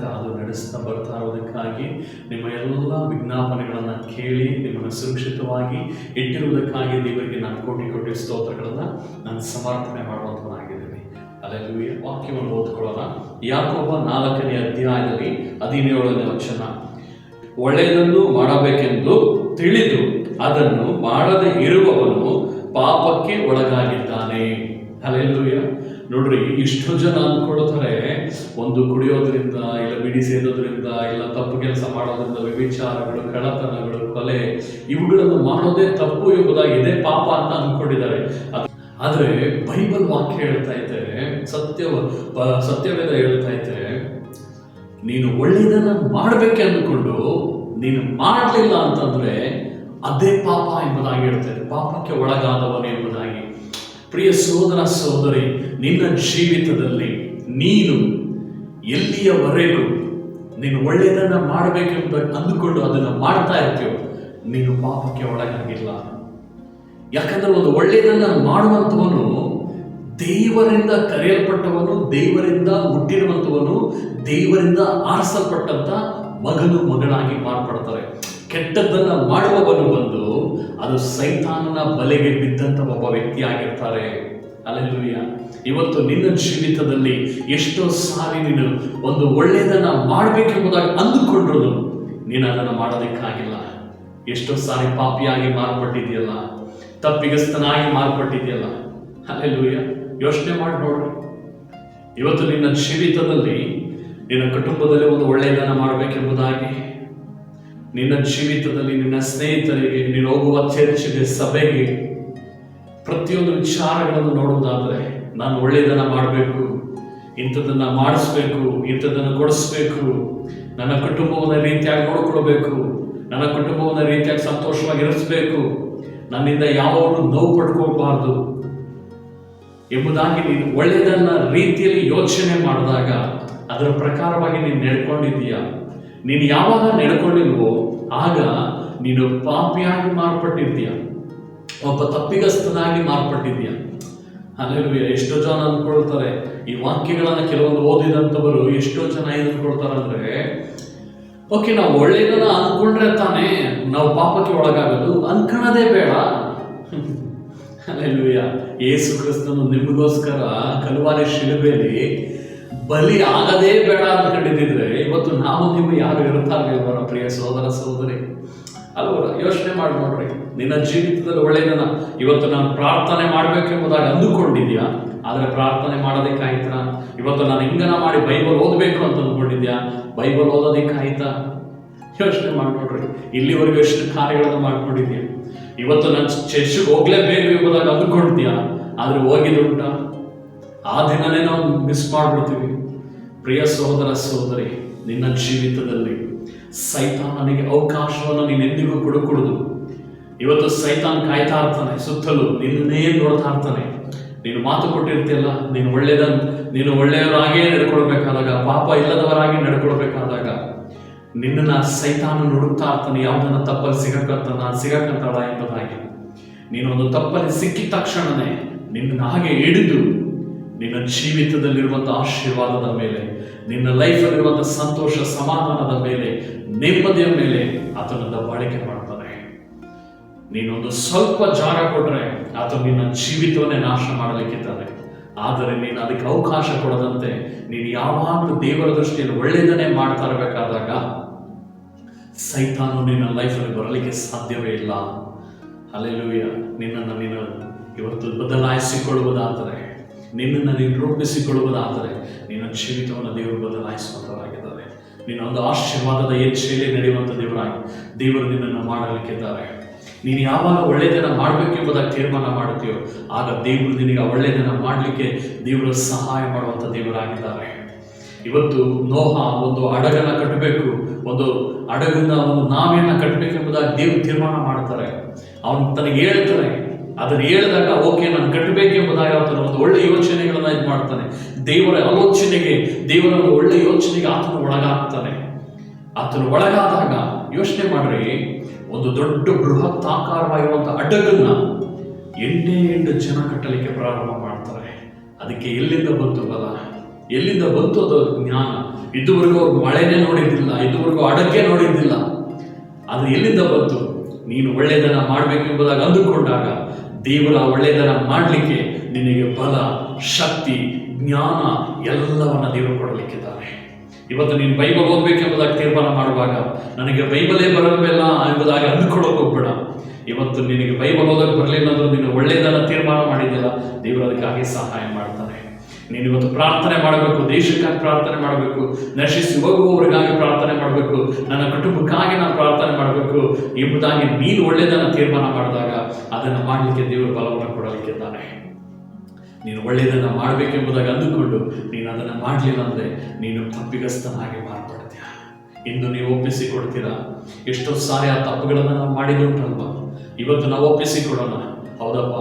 ಕಾದು ನಡೆಸ್ತಾ ಬರ್ತಾ ಇರೋದಕ್ಕಾಗಿ ನಿಮ್ಮ ಎಲ್ಲ ವಿಜ್ಞಾಪನೆಗಳನ್ನು ಕೇಳಿ ನಿಮ್ಮನ್ನು ಸುರಕ್ಷಿತವಾಗಿ ಇಟ್ಟಿರುವುದಕ್ಕಾಗಿ ದೇವರಿಗೆ ನಾನು ಕೋಟಿ ಕೋಟಿ ಸ್ತೋತ್ರಗಳನ್ನು ನಾನು ಸಮರ್ಪಣೆ ಮಾಡುವಂಥವನಾಗಿದ್ದೀನಿ. ಅಲ್ಲೆಲ್ಲೂಯ್ಯ. ವಾಕ್ಯವನ್ನು ಓದ್ಕೊಳ್ಳೋಣ. ಯಾಕೋಬ 4ನೇ ಅಧ್ಯಾಯದಲ್ಲಿ 17ನೇ ವಚನ. ಒಳ್ಳೆಯದನ್ನು ಮಾಡಬೇಕೆಂದು ತಿಳಿದು ಅದನ್ನು ಮಾಡದೆ ಇರುವವನು ಪಾಪಕ್ಕೆ ಒಳಗಾಗಿದ್ದಾನೆ. ಹಲ್ಲೆಲೂಯಾ. ನೋಡ್ರಿ, ಇಷ್ಟು ಜನ ಅಂದ್ಕೊಳ್ತಾರೆ ಒಂದು ಕುಡಿಯೋದ್ರಿಂದ, ಇಲ್ಲ ಬಿಡಿ ಸೇದೋದ್ರಿಂದ, ಇಲ್ಲ ತಪ್ಪು ಕೆಲಸ ಮಾಡೋದ್ರಿಂದ, ವ್ಯಭಿಚಾರಗಳು, ಕಳ್ಳತನಗಳು, ಕೊಲೆ ಇವುಗಳನ್ನು ಮಾಡೋದೇ ತಪ್ಪು ಎಂಬುದಾಗಿ ಇದೇ ಪಾಪ ಅಂತ ಅಂದ್ಕೊಂಡಿದ್ದಾರೆ. ಆದರೆ ಬೈಬಲ್ ವಾಕ್ಯ ಹೇಳ್ತಾ ಇದೆ, ಸತ್ಯವೇದ ಹೇಳ್ತಾ ಇದೆ, ನೀನು ಒಳ್ಳೆಯದನ್ನ ಮಾಡಬೇಕೆ ಅಂದುಕೊಂಡು ನೀನು ಮಾಡಲಿಲ್ಲ ಅಂತಂದ್ರೆ ಅದೇ ಪಾಪ ಎಂಬುದಾಗಿ ಹೇಳ್ತದೆ, ಪಾಪಕ್ಕೆ ಒಳಗಾದವನು ಎಂಬುದಾಗಿ. ಪ್ರಿಯ ಸಹೋದರ ಸಹೋದರಿ, ನಿನ್ನ ಜೀವಿತದಲ್ಲಿ ನೀನು ಎಲ್ಲಿಯವರೆಗೂ ನೀನು ಒಳ್ಳೆಯದನ್ನ ಮಾಡಬೇಕೆಂಬ ಅಂದುಕೊಂಡು ಅದನ್ನು ಮಾಡ್ತಾ ಇರ್ತೀಯೋ ನೀನು ಪಾಪಕ್ಕೆ ಒಳಗಾಗಿಲ್ಲ. ಯಾಕಂದ್ರೆ ಒಂದು ಒಳ್ಳೆಯದನ್ನ ಮಾಡುವಂಥವನು ದೇವರಿಂದ ಕರೆಯಲ್ಪಟ್ಟವನು, ದೇವರಿಂದ ಹುಟ್ಟಿರುವಂಥವನು, ದೇವರಿಂದ ಆರಿಸಲ್ಪಟ್ಟಂತ ಮಗನು ಮಗಳಾಗಿ ಮಾರ್ಪಡ್ತಾರೆ. ಕೆಟ್ಟದ್ದನ್ನ ಮಾಡುವವನು ಬಂದು ಅದು ಸೈತಾನನ ಬಲೆಗೆ ಬಿದ್ದಂತ ಒಬ್ಬ ವ್ಯಕ್ತಿ ಆಗಿರ್ತಾರೆ. ಹಲ್ಲೆಲೂಯಾ. ಇವತ್ತು ನಿನ್ನ ಜೀವಿತದಲ್ಲಿ ಎಷ್ಟೋ ಸಾರಿ ನೀನು ಒಂದು ಒಳ್ಳೆಯದನ್ನ ಮಾಡಬೇಕೆಂಬುದಾಗಿ ಅಂದುಕೊಂಡ್ರು ನೀನು ಅದನ್ನು ಮಾಡೋದಕ್ಕಾಗಿಲ್ಲ. ಎಷ್ಟೋ ಸಾರಿ ಪಾಪಿಯಾಗಿ ಮಾರ್ಪಟ್ಟಿದೆಯಲ್ಲ, ತಪ್ಪಿಗಸ್ತನಾಗಿ ಮಾರ್ಪಟ್ಟಿದೆಯಲ್ಲ. ಹಲ್ಲೆಲೂಯಾ. ಯೋಚನೆ ಮಾಡಿ ನೋಡ್ರಿ, ಇವತ್ತು ನಿನ್ನ ಜೀವಿತದಲ್ಲಿ ನಿನ್ನ ಕುಟುಂಬದಲ್ಲಿ ಒಂದು ಒಳ್ಳೆಯದನ್ನ ಮಾಡಬೇಕೆಂಬುದಾಗಿ, ನಿನ್ನ ಜೀವಿತದಲ್ಲಿ ನಿನ್ನ ಸ್ನೇಹಿತರಿಗೆ, ನೀನು ಹೋಗುವ ಚರ್ಚ್ಗೆ, ಸಭೆಗೆ, ಪ್ರತಿಯೊಂದು ವಿಚಾರಗಳನ್ನು ನೋಡುವುದಾದ್ರೆ ನಾನು ಒಳ್ಳೆಯದನ್ನ ಮಾಡಬೇಕು, ಇಂಥದನ್ನ ಮಾಡಿಸ್ಬೇಕು, ಇಂಥದನ್ನು ಕೊಡಿಸ್ಬೇಕು, ನನ್ನ ಕುಟುಂಬವನ್ನ ರೀತಿಯಾಗಿ ನೋಡ್ಕೊಳ್ಬೇಕು, ನನ್ನ ಕುಟುಂಬವನ್ನ ರೀತಿಯಾಗಿ ಸಂತೋಷವಾಗಿ ಇರಿಸಬೇಕು, ನನ್ನಿಂದ ಯಾವಾಗಲೂ ನೋವು ಪಡ್ಕೋಬಾರ್ದು ಎಂಬುದಾಗಿ ನೀನು ಒಳ್ಳೆಯದನ್ನ ರೀತಿಯಲ್ಲಿ ಯೋಚನೆ ಮಾಡಿದಾಗ ಅದರ ಪ್ರಕಾರವಾಗಿ ನೀನು ನಡ್ಕೊಂಡಿದ್ದೀಯ. ನೀನು ಯಾವಾಗ ನಡ್ಕೊಂಡಿಲ್ವೋ ಆಗ ನೀನು ಪಾಪಿಯಾಗಿ ಮಾರ್ಪಟ್ಟಿದ್ದೀಯ, ಒಬ್ಬ ತಪ್ಪಿಗಸ್ತನಾಗಿ ಮಾರ್ಪಟ್ಟಿದ್ದೀಯ. ಹಲ್ಲೆಲೂಯಾ. ಎಷ್ಟೋ ಜನ ಅಂದ್ಕೊಳ್ತಾರೆ, ಈ ವಾಕ್ಯಗಳನ್ನ ಕೆಲವೊಂದು ಓದಿದಂಥವರು ಎಷ್ಟೋ ಜನ ಏನು ಅಂದ್ಕೊಳ್ತಾರೆ ಅಂದ್ರೆ, ಓಕೆ, ನಾವು ಒಳ್ಳೆಯದನ್ನ ಅಂದ್ಕೊಂಡ್ರೆ ತಾನೇ ನಾವು ಪಾಪಕ್ಕೆ ಒಳಗಾಗೋದು, ಅನ್ಕೊಳ್ಳೋದೇ ಬೇಡ. ಹಲ್ಲೆಲೂಯಾ. ಯೇಸು ಕ್ರಿಸ್ತನು ನಿಮಗೋಸ್ಕರ ಕಲ್ವಾರಿ ಶಿಲುಬೆಯಲ್ಲಿ ಬಲಿ ಆಗದೇ ಬೇಡ ಅಂದ್ಕೊಂಡಿದ್ದಿದ್ರೆ ಇವತ್ತು ನಾವು ನೀವು ಯಾರು ಇರ್ತಾ ಇಲ್ವರ ಪ್ರಿಯ ಸಹೋದರ ಸಹೋದರಿ ಅಲ್ವರ? ಯೋಚನೆ ಮಾಡಿ ನೋಡ್ರಿ, ನಿನ್ನ ಜೀವಿತದಲ್ಲಿ ಒಳ್ಳೆಯದನ್ನ ಇವತ್ತು ನಾನು ಪ್ರಾರ್ಥನೆ ಮಾಡ್ಬೇಕೆಂಬುದಾಗಿ ಅಂದುಕೊಂಡಿದ್ಯಾ, ಆದ್ರೆ ಪ್ರಾರ್ಥನೆ ಮಾಡೋದಕ್ಕಾಯ್ತಾ? ಇವತ್ತು ನಾನು ಹಿಂಗನ ಮಾಡಿ ಬೈಬಲ್ ಓದಬೇಕು ಅಂತ ಅಂದ್ಕೊಂಡಿದ್ಯಾ, ಬೈಬಲ್ ಓದೋದಕ್ಕಾಯ್ತಾ? ಯೋಚನೆ ಮಾಡಿ ನೋಡ್ರಿ, ಇಲ್ಲಿವರೆಗೂ ಎಷ್ಟು ಕಾರ್ಯಗಳನ್ನು ಮಾಡ್ಕೊಂಡಿದ್ಯಾ. ಇವತ್ತು ನಾನು ಚರ್ಚ್ಗೆ ಹೋಗ್ಲೇಬೇಕು ಎಂಬುದಾಗಿ ಅಂದ್ಕೊಳ್ತೀಯಾ, ಆದ್ರೆ ಹೋಗಿದುಂಟ? ಆ ದಿನನೇ ನಾವು ಮಿಸ್ ಮಾಡ್ಬಿಡ್ತೀವಿ. ಪ್ರಿಯ ಸಹೋದರ ಸಹೋದರಿ, ನಿನ್ನ ಜೀವಿತದಲ್ಲಿ ಸೈತಾನನಿಗೆ ಅವಕಾಶವನ್ನು ನೀನು ಎಂದಿಗೂ ಕೊಡಕೂಡದು. ಇವತ್ತು ಸೈತಾನ್ ಕಾಯ್ತಾ ಇರ್ತಾನೆ, ಸುತ್ತಲೂ ನಿನ್ನೇ ನೋಡ್ತಾ ಇರ್ತಾನೆ. ನೀನು ಮಾತು ಕೊಟ್ಟಿರ್ತೀಯಲ್ಲ, ನೀನು ಒಳ್ಳೆಯವರಾಗೇ ನಡ್ಕೊಳ್ಬೇಕಾದಾಗ, ಪಾಪ ಇಲ್ಲದವರಾಗಿ ನಡ್ಕೊಳ್ಬೇಕಾದಾಗ ನಿನ್ನನ್ನು ಸೈತಾನ ನುಡುಕ್ತಾ ಇರ್ತಾನೆ, ಯಾವುದನ್ನ ತಪ್ಪಲ್ಲಿ ಸಿಗಕ್ಕಂತಾಳ ಎಂಬುದಾಗಿ. ನೀನು ಒಂದು ತಪ್ಪಲ್ಲಿ ಸಿಕ್ಕಿದ ತಕ್ಷಣನೇ ನಿನ್ನ ಹಾಗೆ ಹಿಡಿದು ನಿನ್ನ ಜೀವಿತದಲ್ಲಿರುವಂಥ ಆಶೀರ್ವಾದದ ಮೇಲೆ, ನಿನ್ನ ಲೈಫಲ್ಲಿರುವಂಥ ಸಂತೋಷ ಸಮಾಧಾನದ ಮೇಲೆ, ನೆಮ್ಮದಿಯ ಮೇಲೆ ಆತನನ್ನ ಬಾಳಿಕೆ ಮಾಡ್ತಾನೆ. ನೀನೊಂದು ಸ್ವಲ್ಪ ಜಾಗ ಕೊಟ್ರೆ ಆತ ನಿನ್ನ ಜೀವಿತವನ್ನೇ ನಾಶ ಮಾಡಲಿಕ್ಕಿದ್ದಾನೆ. ಆದರೆ ನೀನು ಅದಕ್ಕೆ ಅವಕಾಶ ಕೊಡದಂತೆ ನೀನು ಯಾವಾಗಲೂ ದೇವರ ದೃಷ್ಟಿಯಲ್ಲಿ ಒಳ್ಳೆಯದನ್ನೇ ಮಾಡ್ತಾ ಇರಬೇಕಾದಾಗ ಸೈತಾನು ನಿನ್ನ ಲೈಫಲ್ಲಿ ಬರಲಿಕ್ಕೆ ಸಾಧ್ಯವೇ ಇಲ್ಲ. ಹಲ್ಲೆಲೂಯಾ. ನಿನ್ನನ್ನು ನೀನು ಇವತ್ತು ಬದಲಾಯಿಸಿಕೊಳ್ಳುವುದಾದರೆ, ನಿನ್ನನ್ನು ನೀನು ರೂಪಿಸಿಕೊಳ್ಳುವುದಾದರೆ ನಿನ್ನ ಜೀವಿತವನ್ನು ದೇವರು ಬದಲಾಯಿಸುವಂತವರಾಗಿದ್ದಾರೆ. ನೀನು ಒಂದು ಆಶೀರ್ವಾದದ ಹೆಜ್ಜೆಯಲ್ಲಿ ನಡೆಯುವಂಥ ದೇವರು ನಿನ್ನನ್ನು ಮಾಡಲಿಕ್ಕಿದ್ದಾರೆ. ನೀನು ಯಾವಾಗ ಒಳ್ಳೆಯದನ್ನ ಮಾಡಬೇಕೆಂಬುದಾಗಿ ತೀರ್ಮಾನ ಮಾಡುತ್ತೀಯೋ ಆಗ ದೇವರು ನಿನಗೆ ಒಳ್ಳೆಯದನ್ನ ಮಾಡಲಿಕ್ಕೆ ದೇವರು ಸಹಾಯ ಮಾಡುವಂಥ ದೇವರಾಗಿದ್ದಾರೆ. ಇವತ್ತು ನೋಹ ಒಂದು ಹಡಗನ್ನ ಕಟ್ಟಬೇಕು, ಒಂದು ಹಡಗನ್ನ ಒಂದು ನಾವೆಯನ್ನ ಕಟ್ಟಬೇಕೆಂಬುದಾಗಿ ದೇವರು ತೀರ್ಮಾನ ಮಾಡ್ತಾರೆ. ಅವನು ತನಗೆ ಹೇಳ್ತಾರೆ, ಅದನ್ನು ಹೇಳಿದಾಗ ಓಕೆ ನಾನು ಕಟ್ಟಬೇಕೆಂಬುದಾಗಿ ಆತನು ಒಂದು ಒಳ್ಳೆ ಯೋಚನೆಗಳನ್ನ ಇದು ಮಾಡ್ತಾನೆ. ದೇವರ ಆಲೋಚನೆಗೆ, ದೇವರ ಒಂದು ಒಳ್ಳೆ ಯೋಚನೆಗೆ ಆತನು ಒಳಗಾಗ್ತಾನೆ. ಆತನು ಒಳಗಾದಾಗ ಯೋಚನೆ ಮಾಡ್ರಿ, ಒಂದು ದೊಡ್ಡ ಬೃಹತ್ ಆಕಾರವಾಗಿರುವಂಥ ಹಡಗನ್ನ 8 ಜನ ಕಟ್ಟಲಿಕ್ಕೆ ಪ್ರಾರಂಭ ಮಾಡ್ತಾರೆ. ಅದಕ್ಕೆ ಎಲ್ಲಿಂದ ಬಂತು ಬಲ, ಎಲ್ಲಿಂದ ಬಂತು ಅದು ಜ್ಞಾನ, ಇದುವರೆಗೂ ಅವ್ರು ಮಳೆನೇ ನೋಡಿದ್ದಿಲ್ಲ, ಇದುವರೆಗೂ ಅಡಕೆ ನೋಡಿದ್ದಿಲ್ಲ. ಅದು ಎಲ್ಲಿಂದ ಬಂತು? ನೀನು ಒಳ್ಳೆಯದನ್ನ ಮಾಡಬೇಕೆಂಬುದಾಗಿ ಅಂದುಕೊಂಡಾಗ ದೇವರ ಒಳ್ಳೆಯದನ್ನ ಮಾಡಲಿಕ್ಕೆ ನಿನಗೆ ಬಲ, ಶಕ್ತಿ, ಜ್ಞಾನ ಎಲ್ಲವನ್ನ ದೇವರು ಕೊಡಲಿಕ್ಕಿದ್ದಾನೆ. ಇವತ್ತು ನೀನು ಬೈಬಲ್ ಓದಬೇಕೆಂಬುದಾಗಿ ತೀರ್ಮಾನ ಮಾಡುವಾಗ ನನಗೆ ಬೈಬಲೇ ಬರಲ್ವಲ್ಲ ಎಂಬುದಾಗಿ ಅಂದುಕೊಳ್ಳೋಕೆ ಹೋಗ್ಬೇಡ. ಇವತ್ತು ನಿನಗೆ ಬೈಬಲ್ ಓದಕ್ಕೆ ಬರಲಿಲ್ಲ ಅಂದ್ರೂ ನೀನು ಒಳ್ಳೆಯದನ್ನ ತೀರ್ಮಾನ ಮಾಡಿದೆಯಲ್ಲ, ದೇವರು ಅದಕ್ಕಾಗಿ ಸಹಾಯ ಮಾಡ್ತಾನೆ. ನೀನು ಇವತ್ತು ಪ್ರಾರ್ಥನೆ ಮಾಡಬೇಕು, ದೇಶಕ್ಕಾಗಿ ಪ್ರಾರ್ಥನೆ ಮಾಡಬೇಕು, ನಶಿಸಿ ಹೋಗುವವರಿಗಾಗಿ ಪ್ರಾರ್ಥನೆ ಮಾಡಬೇಕು, ನನ್ನ ಕುಟುಂಬಕ್ಕಾಗಿ ನಾನು ಪ್ರಾರ್ಥನೆ ಮಾಡಬೇಕು ಎಂಬುದಾಗಿ ನೀನು ಒಳ್ಳೆಯದನ್ನು ತೀರ್ಮಾನ ಮಾಡಿದಾಗ ಅದನ್ನು ಮಾಡಲಿಕ್ಕೆ ದೇವರು ಬಲವನ್ನು ಕೊಡಲಿಕ್ಕಿದ್ದಾನೆ. ನೀನು ಒಳ್ಳೆಯದನ್ನು ಮಾಡಬೇಕೆಂಬುದಾಗಿ ಅಂದುಕೊಂಡು ನೀನು ಅದನ್ನು ಮಾಡಲಿಲ್ಲ ಅಂದರೆ ನೀನು ತಪ್ಪಿಗಸ್ತನಾಗಿ ಮಾರ್ಪಡ್ತೀಯ. ಇಂದು ನೀವು ಒಪ್ಪಿಸಿಕೊಡ್ತೀರಾ? ಎಷ್ಟೋ ಸಾರಿ ಆ ತಪ್ಪುಗಳನ್ನು ನಾವು ಮಾಡಿದುಂಟಲ್ವ? ಇವತ್ತು ನಾವು ಒಪ್ಪಿಸಿಕೊಡೋಣ. ಹೌದಪ್ಪ,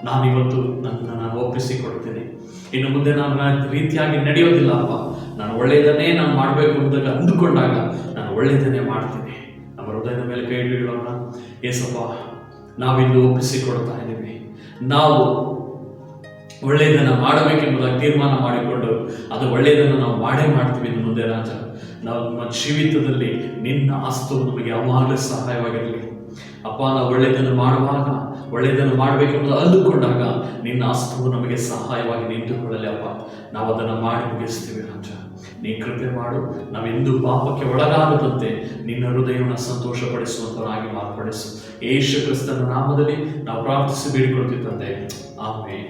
ನಾನಿವತ್ತು ನಾನು ಒಪ್ಪಿಸಿಕೊಡ್ತೀನಿ. ಇನ್ನು ಮುಂದೆ ನಾನು ರೀತಿಯಾಗಿ ನಡೆಯೋದಿಲ್ಲ ಅಪ್ಪ, ನಾನು ಒಳ್ಳೆಯದನ್ನೇ ನಾನು ಮಾಡಬೇಕು ಅಂದಾಗ ಅಂದುಕೊಂಡಾಗ ನಾನು ಒಳ್ಳೆಯದನ್ನೇ ಮಾಡ್ತೀನಿ. ನಮ್ಮ ಹೃದಯದ ಮೇಲೆ ಕೈ ಇಡೋಣ. ಏಸಪ್ಪ, ನಾವಿಂದು ಒಪ್ಪಿಸಿಕೊಡ್ತಾ ಇದ್ದೀವಿ. ನಾವು ಒಳ್ಳೆಯದನ್ನು ಮಾಡಬೇಕೆಂಬುದಾಗಿ ತೀರ್ಮಾನ ಮಾಡಿಕೊಂಡು ಅದು ಒಳ್ಳೆಯದನ್ನು ನಾವು ಮಾಡೇ ಮಾಡ್ತೀವಿ. ಇನ್ನು ಮುಂದೆ ರಾಜ, ನಾವು ನಮ್ಮ ಜೀವಿತದಲ್ಲಿ ನಿನ್ನ ಹಸ್ತವು ನಮಗೆ ಯಾವಾಗಲೂ ಸಹಾಯವಾಗಿರಲಿ ಅಪ್ಪ. ನಾವು ಒಳ್ಳೆಯದನ್ನು ಮಾಡುವಾಗ, ಒಳ್ಳೆಯದನ್ನು ಮಾಡಬೇಕೆಂಬುದು ಅಂದುಕೊಂಡಾಗ ನಿನ್ನ ಹಸ್ತವು ನಮಗೆ ಸಹಾಯವಾಗಿ ನಿಂತುಕೊಳ್ಳಲಿ ಅಪ್ಪ. ನಾವು ಅದನ್ನು ಮಾಡಿ ಮುಗಿಸ್ತೀವಿ ರಾಜ. ನೀ ಕೃಪೆ ಮಾಡು. ನಾವೆಂದು ಪಾಪಕ್ಕೆ ಒಳಗಾಗದಂತೆ ನಿನ್ನ ಹೃದಯವನ್ನು ಸಂತೋಷಪಡಿಸುವಂತವರಾಗಿ ಮಾರ್ಪಡಿಸು. ಯೇಸು ಕ್ರಿಸ್ತನ ನಾಮದಲ್ಲಿ ನಾವು ಪ್ರಾರ್ಥಿಸಿ ಬೇಡಿಕೊಳ್ತಿದ್ದಂತೆ. ಆಮೆನ್.